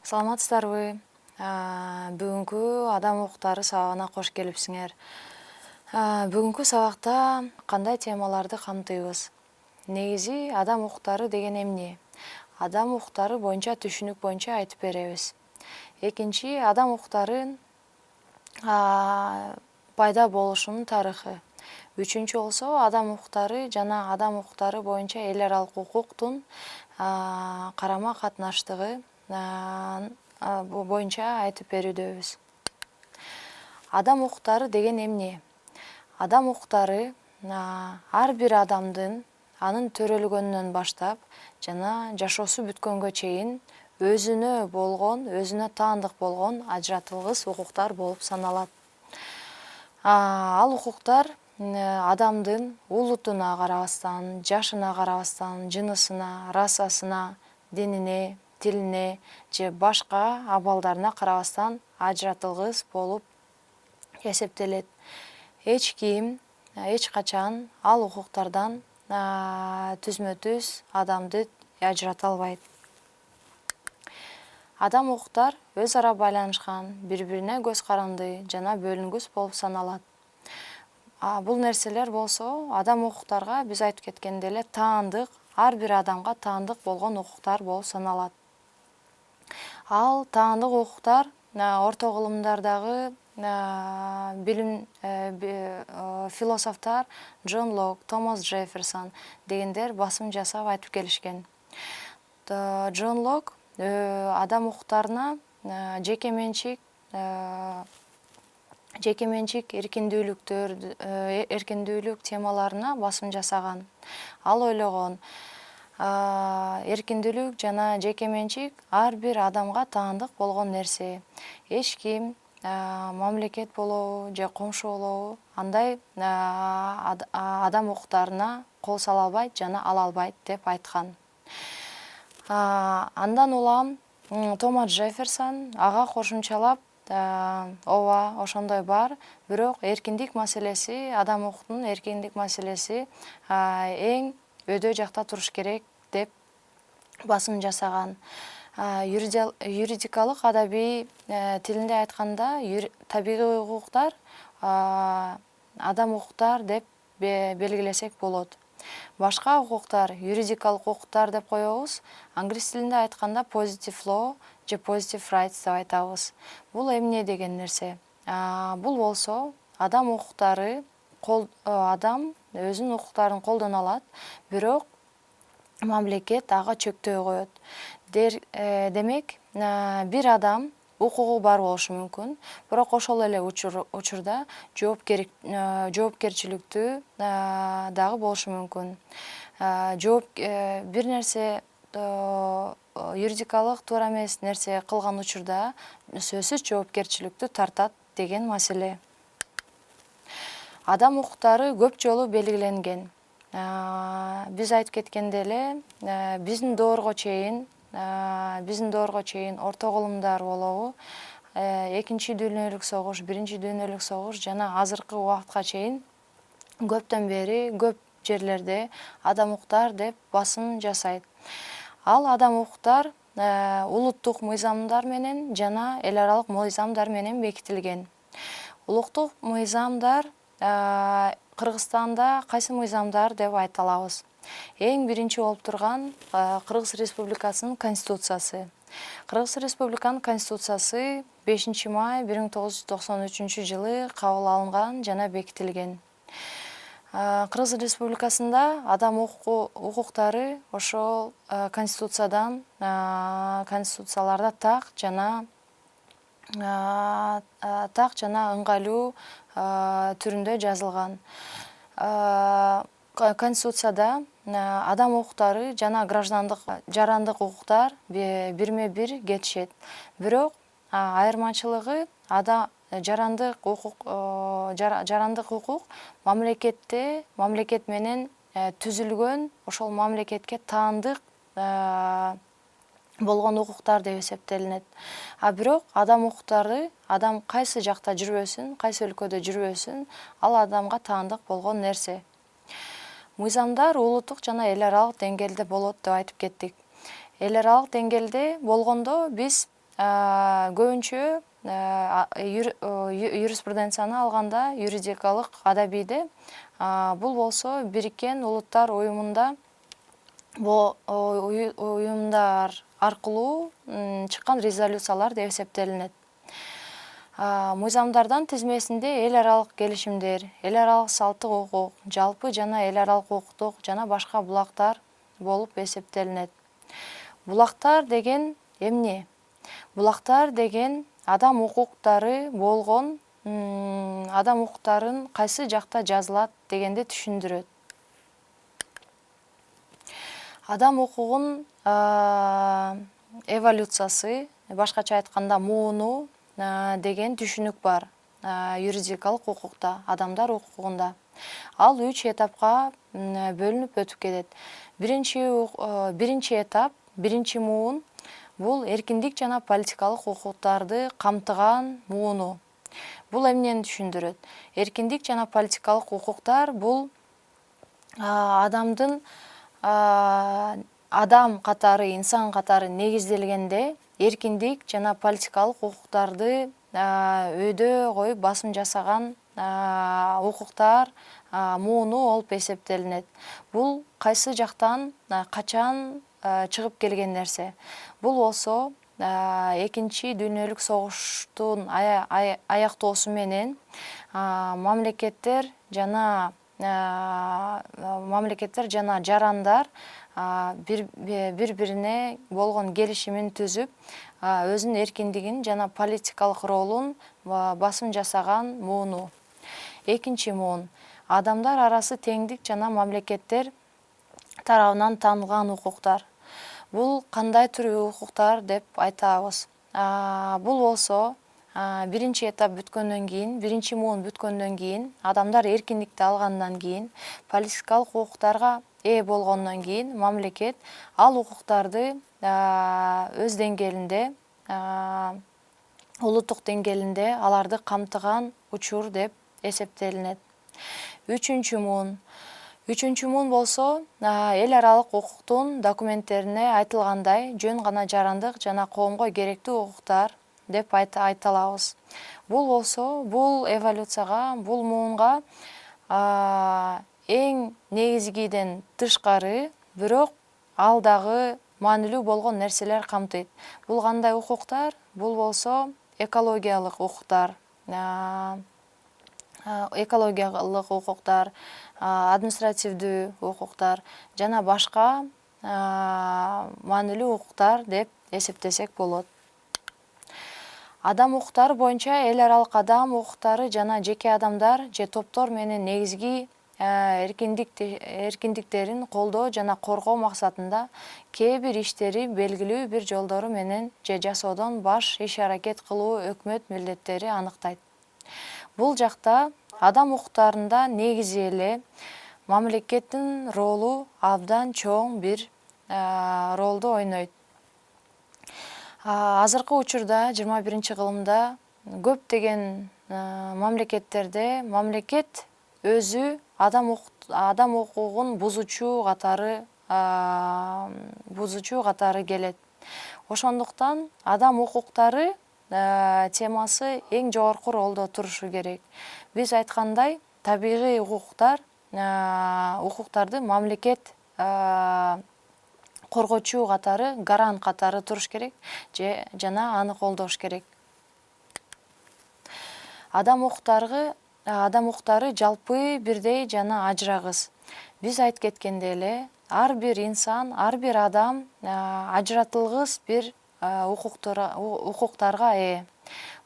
Саламатсыздарбы? Бүгүнкү адам укуктары сабагына кош келипсиңер. Бүгүнкү сабакта кандай темаларды камтыйбыз? Негизи адам укуктары деген эмне? Адам укуктары боюнча түшүнүк боюнча айтып беребиз. Экинчи, адам укуктарын пайда болушунун тарыхы. Үчүнчү болсо, адам укуктары жана адам укуктары боюнча эл аралык укуктун карама катнаштыгы боюнча айтып берүүдөбүз. Адам укуктары деген эмне? Адам укуктары ар бир адамдын анын төрөлгөнүнөн баштап жана жашоосу бүткөнгө чейин өзүнө таандык болгон ажыратылгыс укуктар болуп саналат. Ал укуктар адамдын улутуна карабастан, жашына карабастан, жынысына, расасына, динине, тилине же башка абалдарына карабастан ажыратылгыс болуп эсептелет. Эч ким, эч качан ал укуктардан түзмө-түз адамды ажырата албайт. Адам укуктар өз ара байланышкан, бири-бирине көз каранды жана бөлүнгүс болуп саналат. Бул нерселер болсо адам укуктарга биз айтып кеткендей эле таандык, ар бир адамга таандык болгон укуктар болуп саналат. Ал таандык укуктар орто кылымдардагы философтор Джон Лок, Томас Джефферсон дегендер басым жасап айтып келишкен. Джон Лок адам укуктарына жеке менчик эркиндүүлүк темаларына басым жасаган. Ал ойлогон, эркиндүүлүк жана жеке менчик ар бир адамга таандык болгон нерсе. Эч ким мамлекет болобу же комшу болобу андай адам укуктарына кол сала албайт жана ала албайт деп айткан. Андан улам Томас Джефферсон ага кошумчалап, ооба, ошондой бар, бирок эркиндик маселеси, адам укуктунун эркиндик маселеси эң өйдө жакта туруш керек деп басым жасаган. Юридикалык адабий тилинде айтканда, табигый укуктар адам укуктар деп белгилесек болот. Башка укуктар, юридикалык укуктар деп коебуз. Англис тилинде айтканда positive law же positive rights деп айтабыз. Бул эмне деген нерсе? Бул болсо адам укуктары, адам өзүнүн укуктарын колдоно алат, бирок мамлекет ага чектөө коет. Демек, бир адам укугу бар болушу мүмкүн, бирок ошол эле учурда жоопкерчиликтүү дагы болушу мүмкүн. Бир нерсе юридикалык туура эмес нерсе кылган учурда сөзсүз жоопкерчиликтүү тартат деген маселе. Адам укуктары көп жолу белгиленген. Биз айтып кеткендей эле, биздин доорго чейин орто кылымдар болобу, экинчи дүйнөлүк согуш, биринчи дүйнөлүк согуш жана азыркы убакытка чейин көптөн бери көп жерлерде адам укуктар деп басым жасайт. Ал адам укуктар улуттук мыйзамдар менен жана эл аралык мыйзамдар менен бекитилген. Улуттук мыйзамдар Кыргызстанда кайсы мыйзамдар деп айта алабыз? Эң биринчи болуп турган Кыргыз Республикасынын Конституциясы. Кыргыз Республиканын Конституциясы 5 май 1993 жылы кабыл алынган жана бекитилген. Кыргыз Республикасында адам укуктары ошол конституцияларда так жана ыңгайлуу түрүндө жазылган. Конституцияда адам укуктары жана жарандык укуктар бирме бир кетишет. Бирок айырмачылыгы жарандык укук мамлекет менен түзүлгөн, ошол мамлекетке таандык болгон укуктар деп эсептелинет. Бирок адам укуктары, адам кайсы жакта жүрбөсүн, кайсы өлкөдө жүрбөсүн, ал адамга таандык болгон нерсе. Мыйзамдар улуттук жана эл аралык деңгээлде болот деп айтып кеттик. Эл аралык деңгээлде болгондо биз көбүнчө юриспруденцияны алганда юридикалык адабийде бул болсо Бириккен Улуттар уюмунда уюмдар аркылуу чыккан резолюциялар деп эсептелинет. Мыйзамдардын тизмесинде эл аралык келишимдер, эл аралык салттык укук, жалпы жана эл аралык укуктук жана башка булактар болуп эсептелинет. Булактар деген эмне? Булактар деген адам укуктары болгон, адам укуктарын кайсы жакта жазылат дегенди түшүндүрөт. Адам укугун эволюциясы, башкача айтканда мууну деген түшүнүк бар юридикалык укукта, адамдар укугунда. Ал 3 этапка бөлүнүп өтүп кетет. Биринчи этап, биринчи муун бул эркиндик жана политикалык укуктарды камтыган мууну. Бул эмнени түшүндүрөт? Эркиндик жана политикалык укуктар бул адамдын адам катары, инсан катары негизделгенде эркиндик жана политикалык укуктарды өйдө коюп басым жасаган укуктар мууну болуп эсептелинет. Бул кайсы жактан, качан чыгып келген нерсе. Бул болсо Экинчи дүйнөлүк согуштун аяктоосу менен мамлекеттер жана жарандар бири-бирине болгон келишимин түзүп, өзүнүн эркиндигин жана политикалык ролун басым жасаган мууну. Экинчи муун адамдар арасы теңдик жана мамлекеттер тарабынан таанылган укуктар. Бул кандай түрү укуктар деп айтабыз. Бул болсо биринчи этап бүткөндөн кийин, биринчи муун бүткөндөн кийин, адамдар эркиндикти алгандан кийин, политикалык укуктарга ээ болгондон кийин мамлекет ал укуктарды өз деңгээлинде, улуттук деңгээлинде аларды камтыган учур деп эсептелинет. Үчүнчү муун болсо эл аралык укуктун документтерине айтылгандай жөн гана жарандык жана коомго керектүү укуктар деп айта алабыз. Бул болсо, бул эволюцияга, бул муунга эң негизгиден тышкары, бирок ал дагы маанилүү болгон нерселер камтыйт. Бул кандай укуктар? Бул болсо экологиялык укуктар, административдүү укуктар жана башка маанилүү укуктар деп эсептесек болот. Адам укуктары боюнча эл аралык адам укуктары жана жеке адамдар же топтор менен негизги эркиндиктерин колдоо жана коргоо максатында кээ бир иштери белгилүү бир жолдору менен же жасоодон баш иш-аракет кылуу өкмөт милдеттери аныктайт. Бул жакта адам укуктарында негизи эле мамлекеттин ролу абдан чоң бир ролду ойнойт. Азыркы учурда 21-кылымда көптөгөн мамлекеттерде мамлекет өзү адам укугун бузуучу катары келет. Ошондуктан адам укуктары темасы эң жогорку ролдо турушу керек. Биз айткандай, табигый укуктарды мамлекет коргоочу катары, гарант катары туруш керек жана аны колдош керек. Адам укуктары жалпы бирдей жана ажырагыс. Биз айтып кеткендей эле, ар бир инсан, ар бир адам ажыратылгыс бир укуктарга ээ.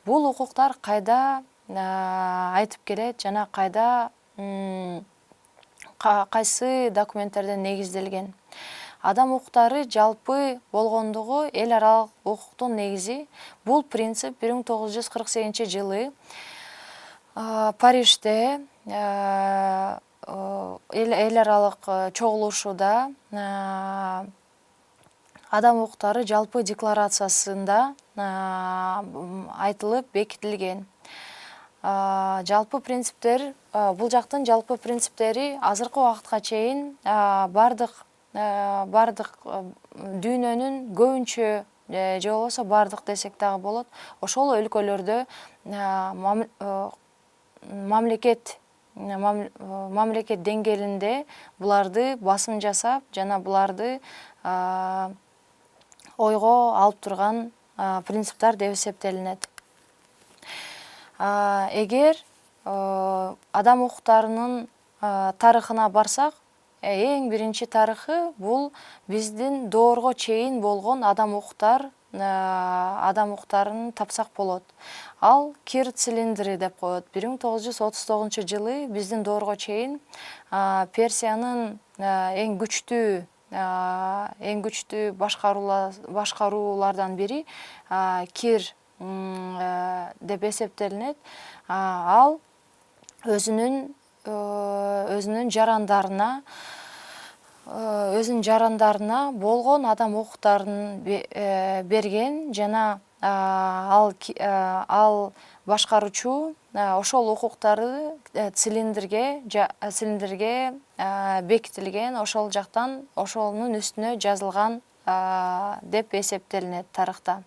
Бул укуктар кайда айтып келет жана кайсы документтерде негизделген? Адам укуктары жалпы болгондугу эл аралык укуктун негизи. Бул принцип 1948-жылы Парижде эл аралык чогулушууда адам укуктары жалпы декларациясында айтылып бекитилген. Жалпы принциптер, бул жактын жалпы принциптери азыркы убакытка чейин бардык дүйнөнүн көбүнчө же болбосо бардык десек дагы болот. Ошол өлкөлөрдө мамлекет деңгээлинде буларды басым жасап, жана буларды ойго алып турган принциптер деп эсептелинет. Эгер адам укуктарынын тарыхына барсак, эң биринчи тарыхы бул биздин доорго чейин болгон адам укуктарын тапсак болот. Ал кир цилиндри деп коет. 1939 биздин доорго чейин Персиянын эң күчтүү башкаруулардан бири кир деп эсептелинет. Ал өзүнүн жарандарына болгон адам укуктарын берген, жана ал башкаруучу ошол укуктары цилиндрге бекитилген, ошол жактан ошонун үстүнө жазылган деп эсептелинет тарыхта.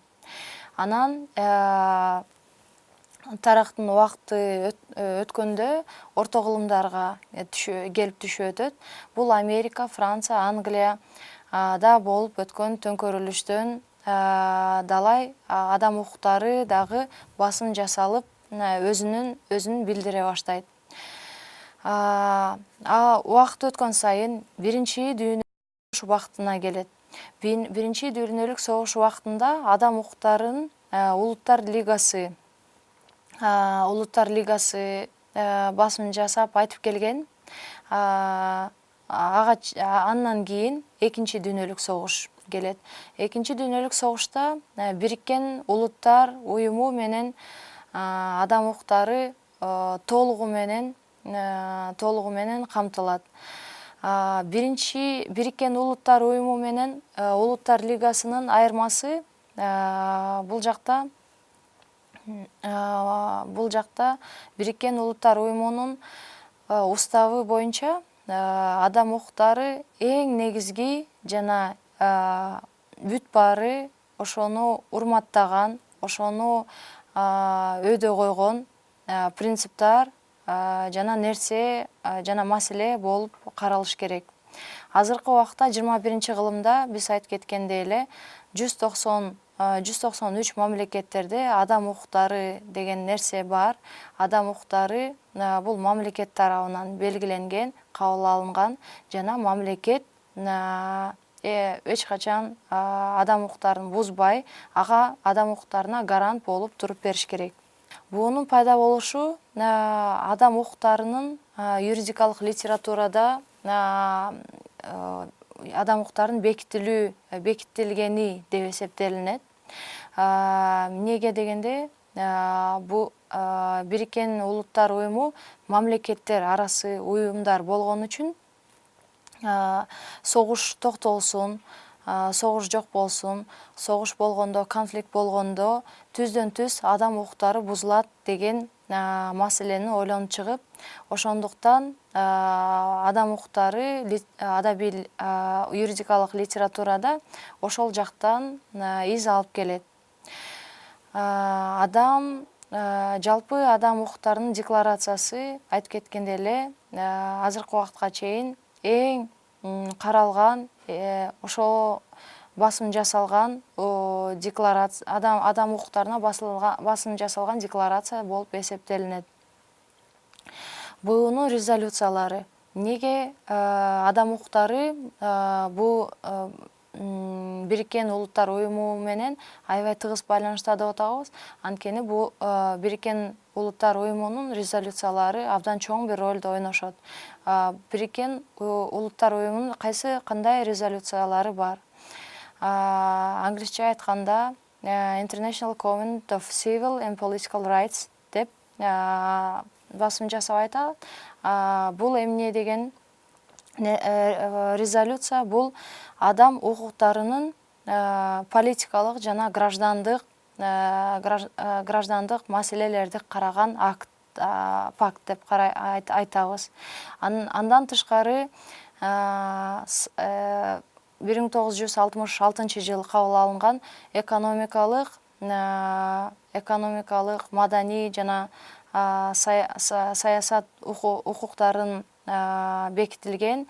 Анан тарыхтын убакыты өткөндө орто кылымдарга келип түшүп өтөт. Бул Америка, Франция, Англияда болуп өткөн төңкөрүлүштөн далай адам укуктары дагы басым жасалып, өзүн билдире баштайт. Убакыт өткөн сайын биринчи дүйнөлүк согуш убактына келет. Биринчи дүйнөлүк согуш убактында адам укуктарын Улуттар Лигасы басым жасап айтып келген. Андан кийин экинчи дүйнөлүк согуш келет. Экинчи дүйнөлүк согушта Бириккен Улуттар уюму менен адам укуктары толугу менен камтылат. Бириккен Улуттар уюму менен Улуттар Лигасынын айырмасы бул жакта Бириккен Улуттар уюмунун уставы боюнча адам укуктары эң негизги жана бүт баары ошону урматтаган, ошону өйдө койгон принциптар жана нерсе жана маселе болуп каралыш керек. Азыркы убакта 21-кылымда биз айтып кеткендей эле 193 мамлекеттерде адам укуктары деген нерсе бар. Адам укуктары бул мамлекет тарабынан белгиленген, кабыл алынган, жана мамлекет эч качан адам укуктарын бузбай, ага адам укуктарына гарант болуп туруп бериш керек. Бунун пайда болушу адам укуктарынын юридикалык литературада адам укуктарын бекитилгени деп эсептелинет. Эмнеге дегенде, бул Бириккен Улуттар уюму мамлекеттер арасы уюмдар болгон үчүн согуш токтолсун, согуш жок болсун, согуш болгондо, конфликт болгондо түздөн түз адам укуктары бузулат деген маселени ойлонуп чыгып, ошондуктан адам укуктары юридикалык литературада ошол жактан из алып келет. Жалпы адам укуктарынын декларациясы айтып кеткендей эле азыркы убакытка чейин эң каралган, ошо басым жасалган декларация, адам укуктарына басым жасалган декларация болуп эсептелинет. Буунун резолюциялары эмнеге адам укуктары бул Бириккен Улуттар уюму менен аябай тыгыз байланышта деп атабыз. Анткени бул Бириккен Улуттар уюмунун резолюциялары абдан чоң бир ролду ойношот. Бириккен Улуттар уюмунун кандай резолюциялары бар? Англисче айтканда International Covenant of Civil and Political Rights деп басым жасап айтат. Бул эмне деген резолюция? Бул адам укуктарынын политикалык жана граждандык маселелерди караган пакт деп айтабыз. Андан тышкары 1966 кабыл алынган экономикалык маданий жана саясат укуктарын бекитилген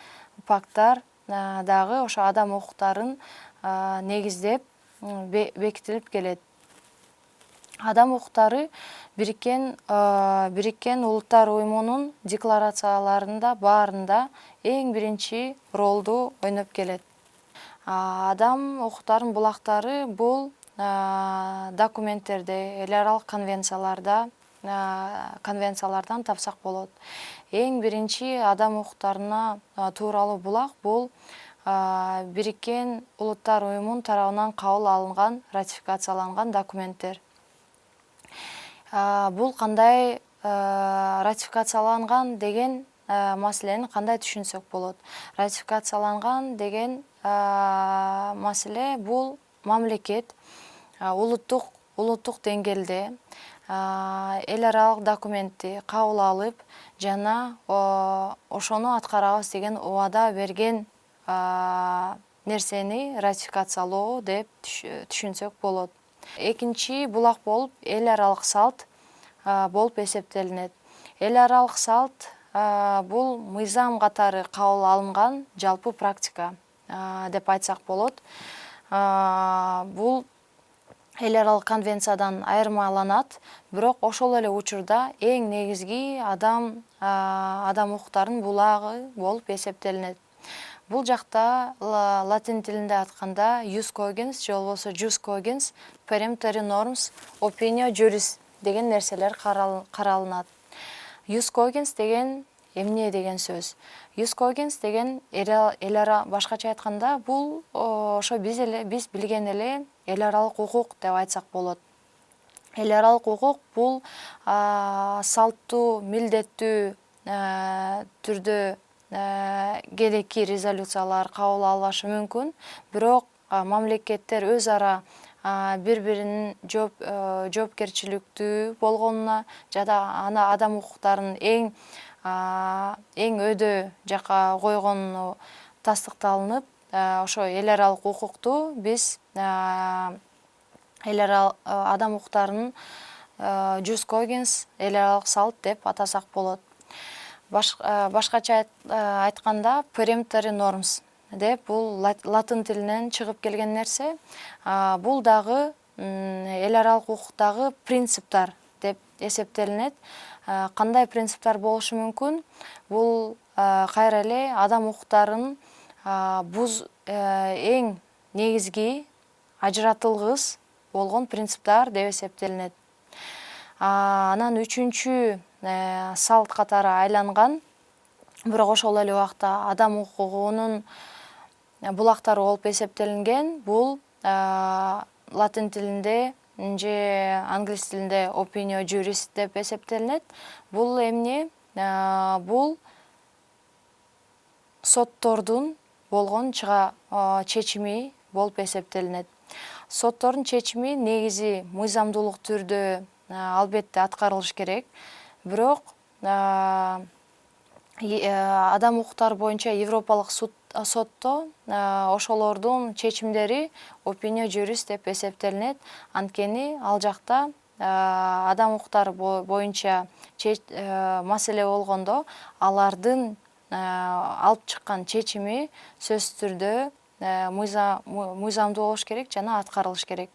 пакттар дагы ошо адам укуктарын негиздеп бекитилип келет. Адам укуктары Бириккен Улуттар Уюмунун декларацияларында баарында эң биринчи ролду ойноп келет. Адам укуктарынын булактары бул документтерде, эл аралык конвенциялардан тапсак болот. Эң биринчи адам укуктарына тууралуу булак бул Бириккен Улуттар Уюмунун тарабынан кабыл алынган, ратификацияланган документтер. Бул кандай ратификацияланган деген маселени кандай түшүнсөк болот? Ратификацияланган деген маселе бул мамлекет улуттук деңгээлде эл аралык документти кабыл алып жана ошону аткарабыз деген убада берген нерсени ратификациялоо деп түшүнсөк болот. Экинчи булак болуп эл аралык салт болуп эсептелинет. Эл аралык салт бул мыйзам катары кабыл алынган жалпы практика деп айтсак болот. Бул эл аралык конвенциядан айырмаланат, бирок ошол эле учурда эң негизги адам укуктарынын булагы болуп эсептелинет. Бул жакта латин тилинде айтканда jus cogens же болбосо jus cogens, peremptory norms, opinio juris деген нерселер каралынат. Jus cogens деген эмне деген сөз? Jus cogens деген башкача айтканда бул ошо биз билген эле эл аралык укук деп айтсак болот. Эл аралык укук бул салттуу, милдеттүү түрдө келеки резолюциялар кабыл алышы мүмкүн, бирок мамлекеттер өз ара бири-биринин жоопкерчиликтүү болгонуна жана адам укуктарын эң өйдө жакка койгону тастыкталынып, ошо эл аралык укукту биз адам укуктарынын jus cogens эл аралык салт деп атасак болот. Башкача айтканда peremptory norms деп бул латын тилинен чыгып келген нерсе. Бул дагы эл аралык укуктагы принциптар деп эсептелинет. Кандай принциптар болушу мүмкүн? Бул кайра эле адам укуктарынын эң негизги ажыратылгыс болгон принциптар деп эсептелинет. Анан үчүнчү салт катары айланган, бирок ошол эле убакта адам укугунун булактары болуп эсептелинген, бул латын тилинде же англис тилинде opinio juris деп эсептелинет. Бул эмне? Бул соттордун болгон чечими болуп эсептелинет. Соттордун чечими негизи мыйзамдуулук түрдө албетте аткарылыш керек, бирок адам укуктары боюнча Европалык сотто ошолордун чечимдери opinio juris деп эсептелинет. Анткени ал жакта адам укуктары боюнча маселе болгондо алардын алып чыккан чечими сөзсүз түрдө мыйзамдуу болуш керек жана аткарылыш керек.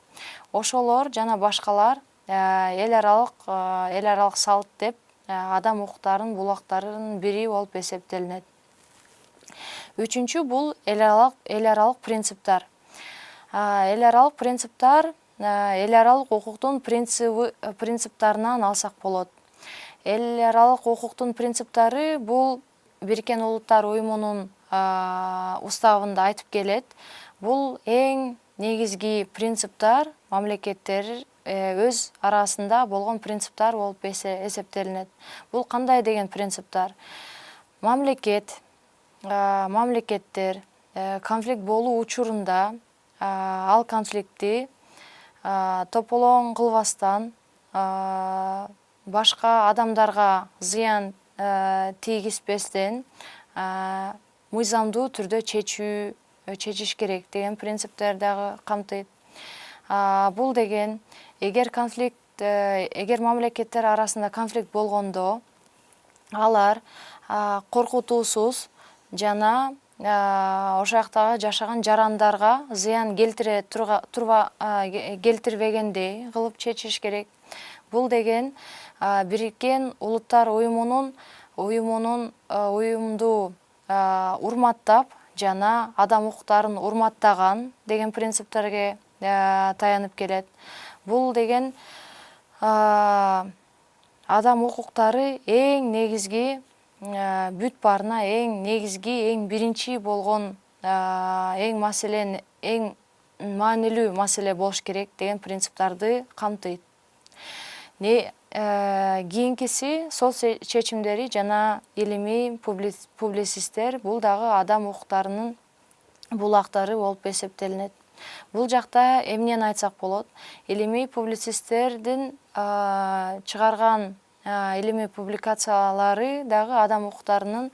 Ошолор жана башкалар эл аралык салт деп адам укуктарынын булактарынын бири болуп эсептелинет. Үчүнчү бул эл аралык принциптар. Эл аралык принциптар эл аралык укуктун принциптарынан алсак болот. Эл аралык укуктун принциптары бул Бириккен Улуттар Уюмунун уставында айтып келет. Бул эң негизги принциптар мамлекеттер өз арасында болгон принциптар болуп эсептелинет. Бул кандай деген принциптар? Мамлекеттер конфликт болуу учурунда ал конфликтти тополоң кылбастан, башка адамдарга зыян тийгизбестен мыйзамдуу түрдө чечүү чечиш керек деген принциптерди дагы камтыйт. Бул деген эгер мамлекеттер арасында конфликт болгондо алар коркутуусуз жана ошол жактагы жашаган жарандарга зыян келтирбегендей кылып чечиш керек. Бул деген Бириккен Улуттар уюмунду урматтап жана адам укуктарын урматтаган деген принциптерге таянып келет. Бул деген адам укуктары эң негизги бүт баарына эң негизги, эң биринчи болгон эң маанилүү маселе болуш керек деген принциптерди камтыйт. Кийинкиси сот чечимдери жана илимий публицисттер бул дагы адам укуктарынын булактары болуп эсептелинет. Бул жакта эмнени айтсак болот? Илимий публицисттердин чыгарган илимий публикациялары дагы адам укуктарынын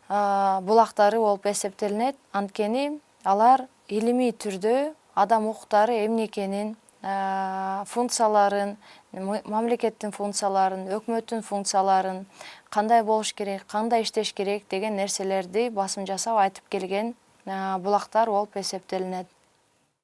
булактары болуп эсептелинет. Анткени алар илимий түрдө адам укуктары эмне экенин, функцияларын, мамлекеттин функцияларын, өкмөттүн функцияларын, кандай болуш керек, кандай иштеш керек деген нерселерди басым жасап айтып келген булактар болуп эсептелинет.